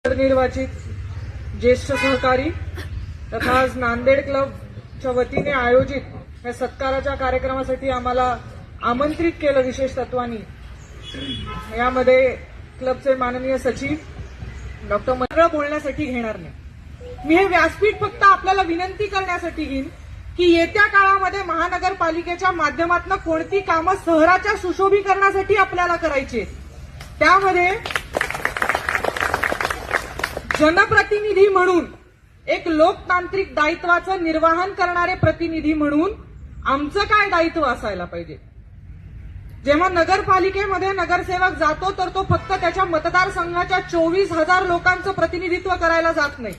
निर्वाचित ज्येष्ठ सहकारी तथा आज नांदेड क्लबच्या वतीने आयोजित या सत्काराच्या कार्यक्रमासाठी आम्हाला आमंत्रित केलं विशेष तत्वानी। यामध्ये क्लबचे माननीय सचिव डॉक्टर मंत्र बोलण्यासाठी घेणार नाही। मी हे व्यासपीठ फक्त आपल्याला विनंती करण्यासाठी घेईन की येत्या काळामध्ये महानगरपालिकेच्या माध्यमातून कोणती कामं शहराच्या सुशोभीकरणासाठी आपल्याला करायची आहेत, त्यामध्ये जनप्रतिनिधी म्हणून एक लोकतांत्रिक दायित्वाचं निर्वहन करणारे प्रतिनिधी म्हणून आमचं काय दायित्व असायला पाहिजे। जेव्हा नगरपालिकेमध्ये नगरसेवक जातो तर तो फक्त त्याच्या मतदारसंघाच्या 24,000 लोकांचं प्रतिनिधित्व करायला जात नाही,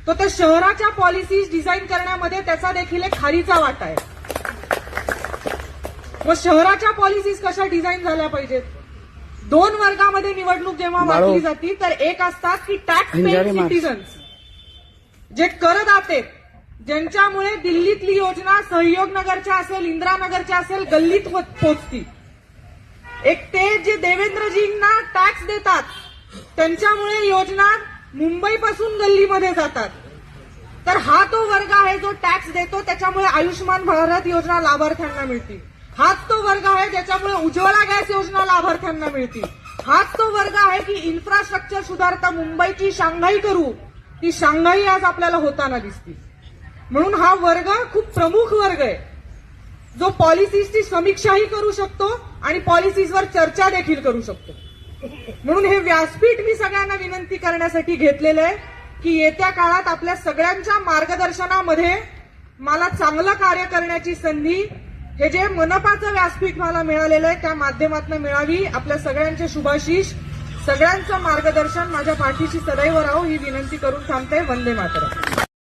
तो त्या शहराच्या पॉलिसीज डिझाईन करण्यामध्ये त्याचा देखील एक खारीचा वाटा आहे। मग शहराच्या पॉलिसीज कशा डिझाईन झाल्या पाहिजेत? दोन वर्गामध्ये निवडणूक जेव्हा वाटली जाती तर एक असतात की टॅक्स पेइंग सिटीजन्स, जे करदाते, ज्यांच्यामुळे दिल्लीतली योजना सहयोग नगरच्या असेल, इंदिरानगरच्या असेल, गल्लीत पोचती। एक ते जे देवेंद्रजींना टॅक्स देतात, त्यांच्यामुळे योजना मुंबईपासून गल्लीमध्ये जातात। तर हा तो वर्ग आहे जो टॅक्स देतो, त्याच्यामुळे आयुष्यमान भारत योजना लाभार्थ्यांना मिळते। हाच तो वर्ग आहे ज्याच्यामुळे उज्ज्वला गॅस योजना लाभार्थ्यांना मिळते। हाच तो वर्ग आहे की इन्फ्रास्ट्रक्चर सुधारता मुंबईची शांघाई करू, ती शांघाई आज आपल्याला होताना दिसते। म्हणून हा वर्ग खूप प्रमुख वर्ग आहे जो पॉलिसीजची समीक्षाही करू शकतो आणि पॉलिसीजवर चर्चा देखील करू शकतो। म्हणून हे व्यासपीठ मी सगळ्यांना विनंती करण्यासाठी घेतलेलं आहे की येत्या काळात आपल्या सगळ्यांच्या मार्गदर्शनामध्ये मला चांगलं कार्य करण्याची संधी, हे जे मनपाचं व्यासपीठ मला मिळालेलं आहे त्या माध्यमातून मिळावी। आपल्या सगळ्यांचे शुभाशीष, सगळ्यांचं मार्गदर्शन माझ्या पाठीशी सदैव राहो ही विनंती करून थांबते। वंदे मातरम।